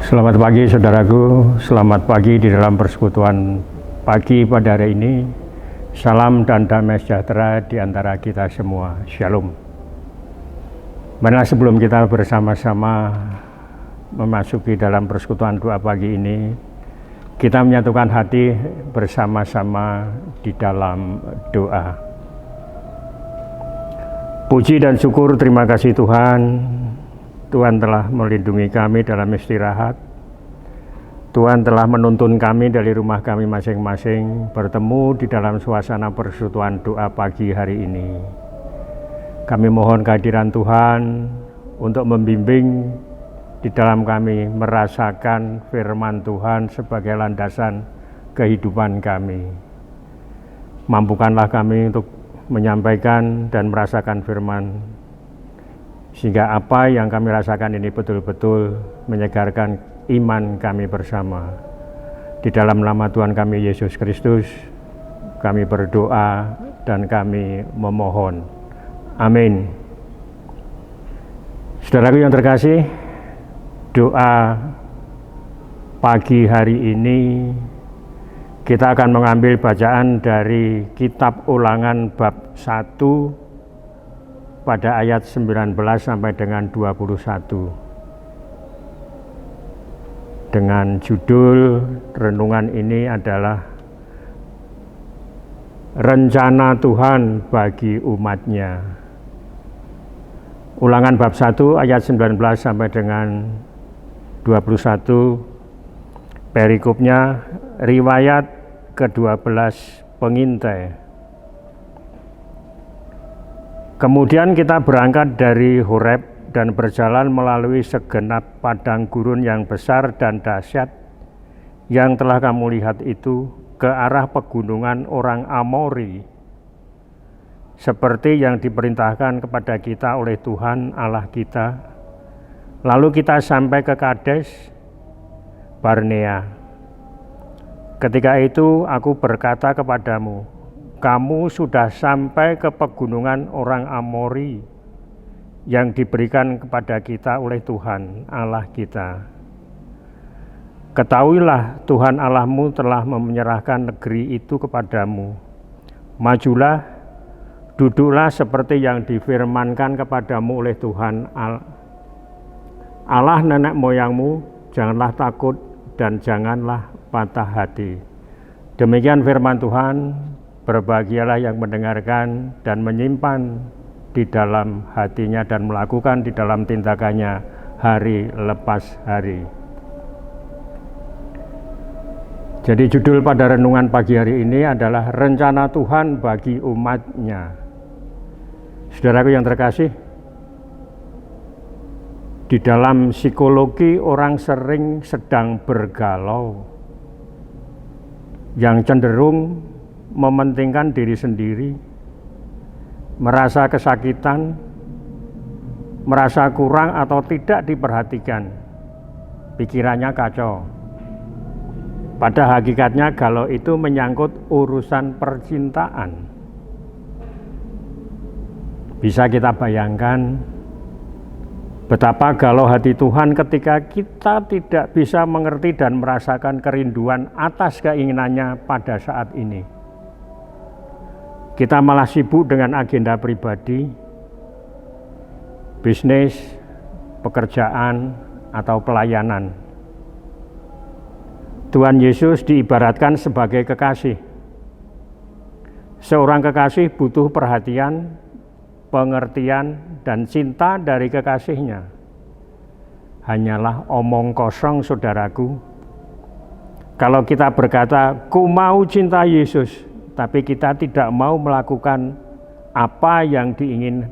Selamat pagi saudaraku, selamat pagi di dalam persekutuan pagi pada hari ini. Salam dan damai sejahtera di antara kita semua. Shalom. Marilah sebelum kita bersama-sama memasuki dalam persekutuan doa pagi ini, kita menyatukan hati bersama-sama di dalam doa. Puji dan syukur, terima kasih Tuhan. Tuhan telah melindungi kami dalam istirahat. Tuhan telah menuntun kami dari rumah kami masing-masing bertemu di dalam suasana persekutuan doa pagi hari ini. Kami mohon kehadiran Tuhan untuk membimbing di dalam kami merasakan firman Tuhan sebagai landasan kehidupan kami. Mampukanlah kami untuk menyampaikan dan merasakan firman, sehingga apa yang kami rasakan ini betul-betul menyegarkan iman kami bersama. Di dalam nama Tuhan kami Yesus Kristus, kami berdoa dan kami memohon. Amin. Saudaraku yang terkasih, doa pagi hari ini kita akan mengambil bacaan dari Kitab Ulangan bab 1 pada ayat 19 sampai dengan 21. Dengan judul renungan ini adalah Rencana Tuhan bagi umatnya. Ulangan bab 1 ayat 19 sampai dengan 21. Perikopnya riwayat ke-12 pengintai. Kemudian kita berangkat dari Horeb dan berjalan melalui segenap padang gurun yang besar dan dahsyat yang telah kamu lihat itu ke arah pegunungan orang Amori, seperti yang diperintahkan kepada kita oleh Tuhan Allah kita. Lalu kita sampai ke Kades Barnea. Ketika itu aku berkata kepadamu, kamu sudah sampai ke pegunungan orang Amori yang diberikan kepada kita oleh Tuhan Allah kita. Ketahuilah Tuhan Allahmu telah menyerahkan negeri itu kepadamu. Majulah, duduklah seperti yang difirmankan kepadamu oleh Tuhan Allah nenek moyangmu, janganlah takut dan janganlah patah hati. Demikian firman Tuhan. Berbahagialah yang mendengarkan dan menyimpan di dalam hatinya dan melakukan di dalam tindakannya hari lepas hari. Jadi judul pada renungan pagi hari ini adalah Rencana Tuhan bagi umatnya. Saudaraku yang terkasih, di dalam psikologi orang sering sedang bergalau, yang cenderung mementingkan diri sendiri, merasa kesakitan, merasa kurang atau tidak diperhatikan, pikirannya kacau. Pada hakikatnya galau itu menyangkut urusan percintaan. Bisa kita bayangkan betapa galau hati Tuhan ketika kita tidak bisa mengerti dan merasakan kerinduan atas keinginannya pada saat ini. Kita malah sibuk dengan agenda pribadi, bisnis, pekerjaan, atau pelayanan. Tuhan Yesus diibaratkan sebagai kekasih. Seorang kekasih butuh perhatian, pengertian, dan cinta dari kekasihnya. Hanyalah omong kosong, saudaraku. Kalau kita berkata, "Ku mau cinta Yesus," tapi kita tidak mau melakukan apa yang diingini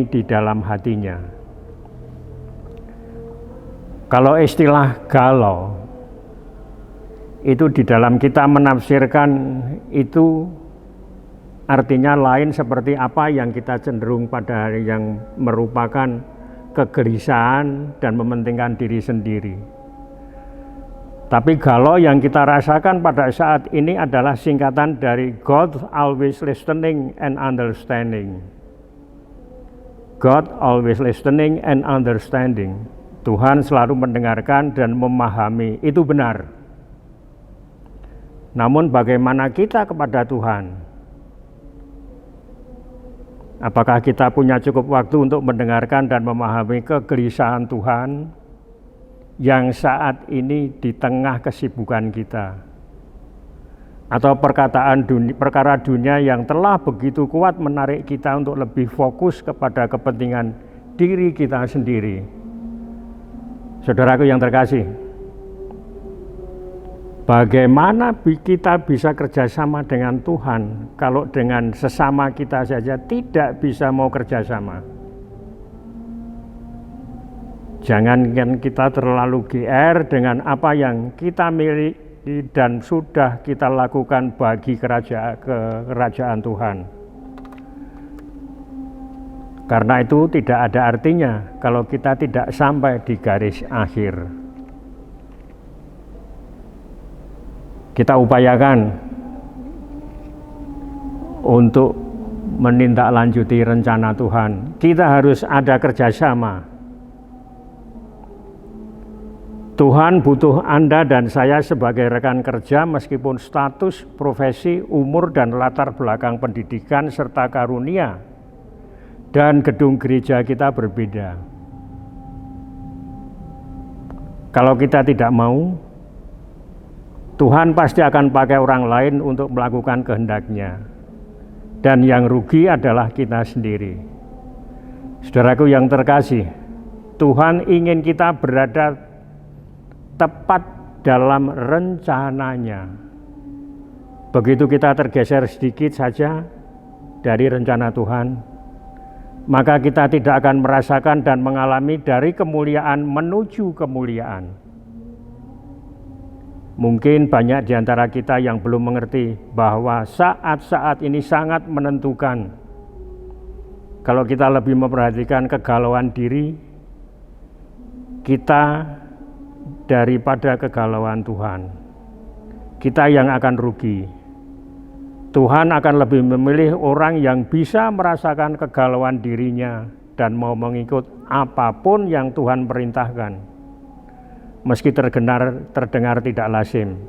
di dalam hatinya. Kalau istilah galau itu di dalam kita menafsirkan itu artinya lain seperti apa yang kita cenderung pada hari yang merupakan kegelisahan dan mementingkan diri sendiri. Tapi galau yang kita rasakan pada saat ini adalah singkatan dari God always listening and understanding. God always listening and understanding. Tuhan selalu mendengarkan dan memahami, itu benar. Namun bagaimana kita kepada Tuhan? Apakah kita punya cukup waktu untuk mendengarkan dan memahami kegelisahan Tuhan yang saat ini di tengah kesibukan kita? Atau perkara dunia yang telah begitu kuat menarik kita untuk lebih fokus kepada kepentingan diri kita sendiri? Saudaraku yang terkasih, bagaimana kita bisa kerjasama dengan Tuhan kalau dengan sesama kita saja tidak bisa mau kerjasama? Jangankan kita terlalu GR dengan apa yang kita miliki dan sudah kita lakukan bagi kerajaan Tuhan. Karena itu tidak ada artinya kalau kita tidak sampai di garis akhir. Kita upayakan untuk menindaklanjuti rencana Tuhan. Kita harus ada kerjasama. Tuhan butuh Anda dan saya sebagai rekan kerja meskipun status, profesi, umur, dan latar belakang pendidikan serta karunia dan gedung gereja kita berbeda. Kalau kita tidak mau, Tuhan pasti akan pakai orang lain untuk melakukan kehendak-Nya. Dan yang rugi adalah kita sendiri. Saudaraku yang terkasih, Tuhan ingin kita berada tepat dalam rencananya. Begitu kita tergeser sedikit saja dari rencana Tuhan, maka kita tidak akan merasakan dan mengalami dari kemuliaan menuju kemuliaan. Mungkin banyak di antara kita yang belum mengerti bahwa saat-saat ini sangat menentukan. Kalau kita lebih memperhatikan kegalauan diri kita daripada kegalauan Tuhan, kita yang akan rugi. Tuhan akan lebih memilih orang yang bisa merasakan kegalauan dirinya dan mau mengikut apapun yang Tuhan perintahkan, meski terdengar tidak lazim.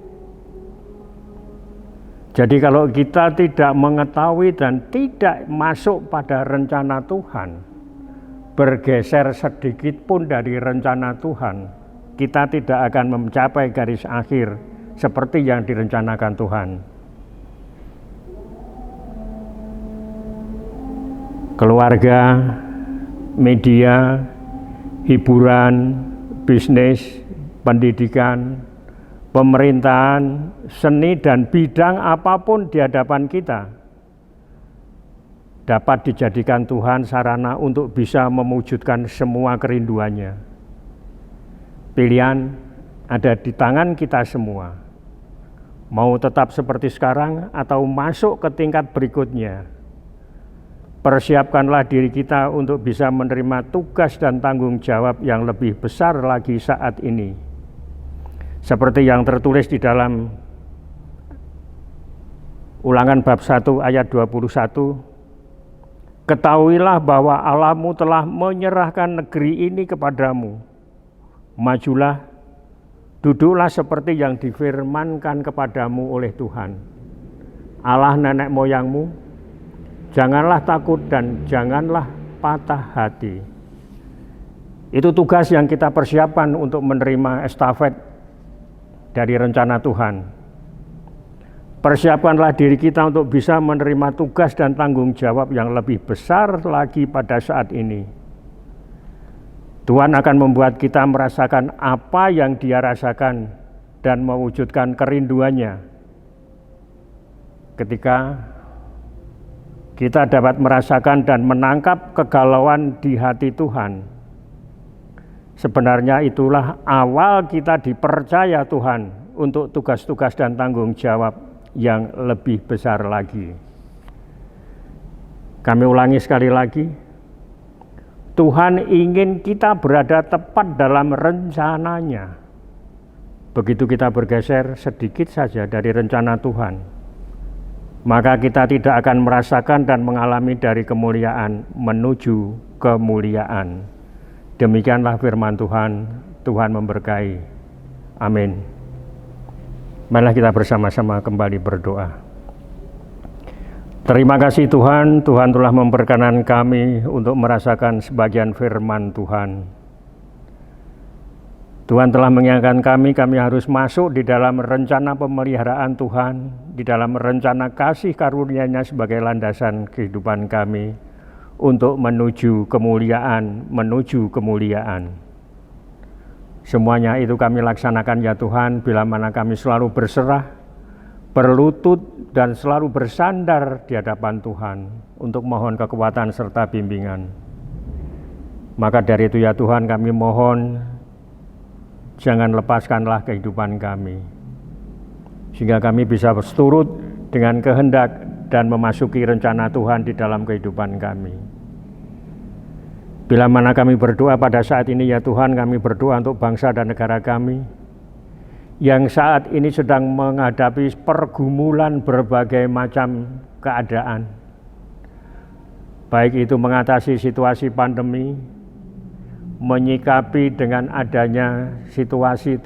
Jadi kalau kita tidak mengetahui dan tidak masuk pada rencana Tuhan, bergeser sedikit pun dari rencana Tuhan, kita tidak akan mencapai garis akhir seperti yang direncanakan Tuhan. Keluarga, media, hiburan, bisnis, pendidikan, pemerintahan, seni, dan bidang apapun di hadapan kita dapat dijadikan Tuhan sarana untuk bisa mewujudkan semua kerinduannya. Pilihan ada di tangan kita semua. Mau tetap seperti sekarang atau masuk ke tingkat berikutnya. Persiapkanlah diri kita untuk bisa menerima tugas dan tanggung jawab yang lebih besar lagi saat ini. Seperti yang tertulis di dalam Ulangan bab 1 ayat 21, ketahuilah bahwa Allahmu telah menyerahkan negeri ini kepadamu. Majulah, duduklah seperti yang difirmankan kepadamu oleh Tuhan, Allah nenek moyangmu. Janganlah takut dan janganlah patah hati. Itu tugas yang kita persiapkan untuk menerima estafet dari rencana Tuhan. Persiapkanlah diri kita untuk bisa menerima tugas dan tanggung jawab yang lebih besar lagi pada saat ini. Tuhan akan membuat kita merasakan apa yang Dia rasakan dan mewujudkan kerinduannya. Ketika kita dapat merasakan dan menangkap kegalauan di hati Tuhan, sebenarnya itulah awal kita dipercaya Tuhan untuk tugas-tugas dan tanggung jawab yang lebih besar lagi. Kami ulangi sekali lagi, Tuhan ingin kita berada tepat dalam rencananya. Begitu kita bergeser sedikit saja dari rencana Tuhan, maka kita tidak akan merasakan dan mengalami dari kemuliaan menuju kemuliaan. Demikianlah firman Tuhan, Tuhan memberkahi. Amin. Marilah kita bersama-sama kembali berdoa. Terima kasih Tuhan, Tuhan telah memperkenan kami untuk merasakan sebagian firman Tuhan. Tuhan telah mengingatkan kami harus masuk di dalam rencana pemeliharaan Tuhan, di dalam rencana kasih karunia-Nya sebagai landasan kehidupan kami untuk menuju kemuliaan, Semuanya itu kami laksanakan ya Tuhan, bila mana kami selalu berserah, berlutut dan selalu bersandar di hadapan Tuhan untuk mohon kekuatan serta bimbingan. Maka dari itu ya Tuhan, kami mohon jangan lepaskanlah kehidupan kami, sehingga kami bisa berseturut dengan kehendak dan memasuki rencana Tuhan di dalam kehidupan kami. Bila mana kami berdoa pada saat ini ya Tuhan, kami berdoa untuk bangsa dan negara kami yang saat ini sedang menghadapi pergumulan berbagai macam keadaan. Baik itu mengatasi situasi pandemi, menyikapi dengan adanya situasi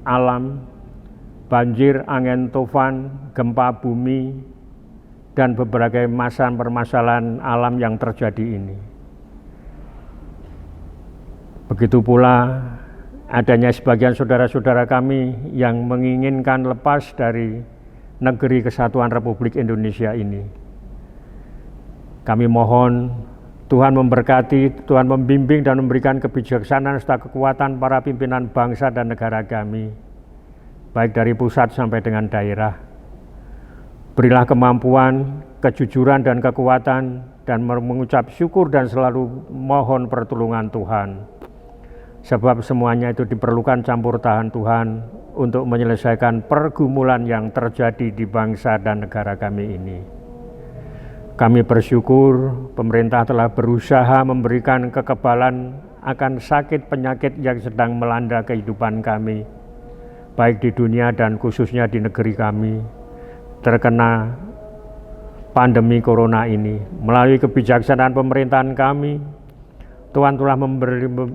alam, banjir, angin tufan, gempa bumi, dan berbagai permasalahan alam yang terjadi ini. Begitu pula adanya sebagian saudara-saudara kami yang menginginkan lepas dari negeri kesatuan Republik Indonesia ini. Kami mohon Tuhan memberkati, Tuhan membimbing dan memberikan kebijaksanaan serta kekuatan para pimpinan bangsa dan negara kami, baik dari pusat sampai dengan daerah. Berilah kemampuan, kejujuran dan kekuatan, dan mengucap syukur dan selalu mohon pertolongan Tuhan. Sebab semuanya itu diperlukan campur tangan Tuhan untuk menyelesaikan pergumulan yang terjadi di bangsa dan negara kami ini. Kami bersyukur pemerintah telah berusaha memberikan kekebalan akan sakit penyakit yang sedang melanda kehidupan kami, baik di dunia dan khususnya di negeri kami, terkena pandemi corona ini. Melalui kebijaksanaan pemerintahan kami, Tuhan telah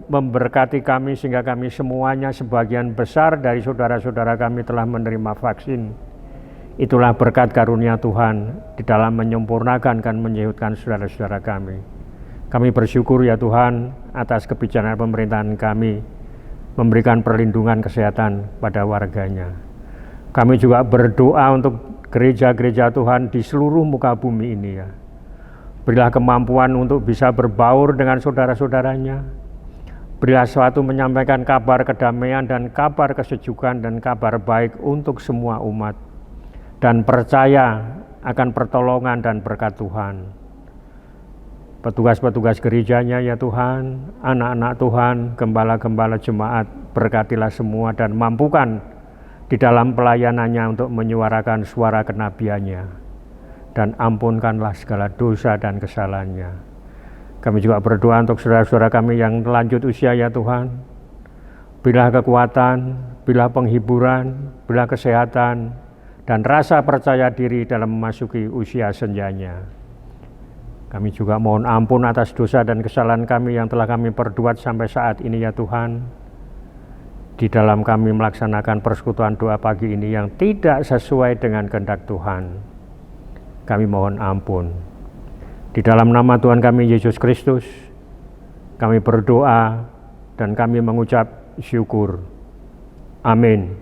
memberkati kami sehingga kami semuanya, sebagian besar dari saudara-saudara kami telah menerima vaksin. Itulah berkat karunia Tuhan di dalam menyempurnakan dan menyehutkan saudara-saudara kami. Kami bersyukur ya Tuhan atas kebijaksanaan pemerintahan kami memberikan perlindungan kesehatan pada warganya. Kami juga berdoa untuk gereja-gereja Tuhan di seluruh muka bumi ini ya. Berilah kemampuan untuk bisa berbaur dengan saudara-saudaranya. Berilah suatu menyampaikan kabar kedamaian dan kabar kesejukan dan kabar baik untuk semua umat. Dan percaya akan pertolongan dan berkat Tuhan. Petugas-petugas gerejanya ya Tuhan, anak-anak Tuhan, gembala-gembala jemaat, berkatilah semua dan mampukan di dalam pelayanannya untuk menyuarakan suara kenabiannya. Dan ampunkanlah segala dosa dan kesalahannya. Kami juga berdoa untuk saudara-saudara kami yang lanjut usia ya Tuhan. Berilah kekuatan, berilah penghiburan, berilah kesehatan, dan rasa percaya diri dalam memasuki usia senjanya. Kami juga mohon ampun atas dosa dan kesalahan kami yang telah kami perbuat sampai saat ini ya Tuhan. Di dalam kami melaksanakan persekutuan doa pagi ini yang tidak sesuai dengan kehendak Tuhan. Kami mohon ampun. Di dalam nama Tuhan kami Yesus Kristus, kami berdoa dan kami mengucap syukur. Amin.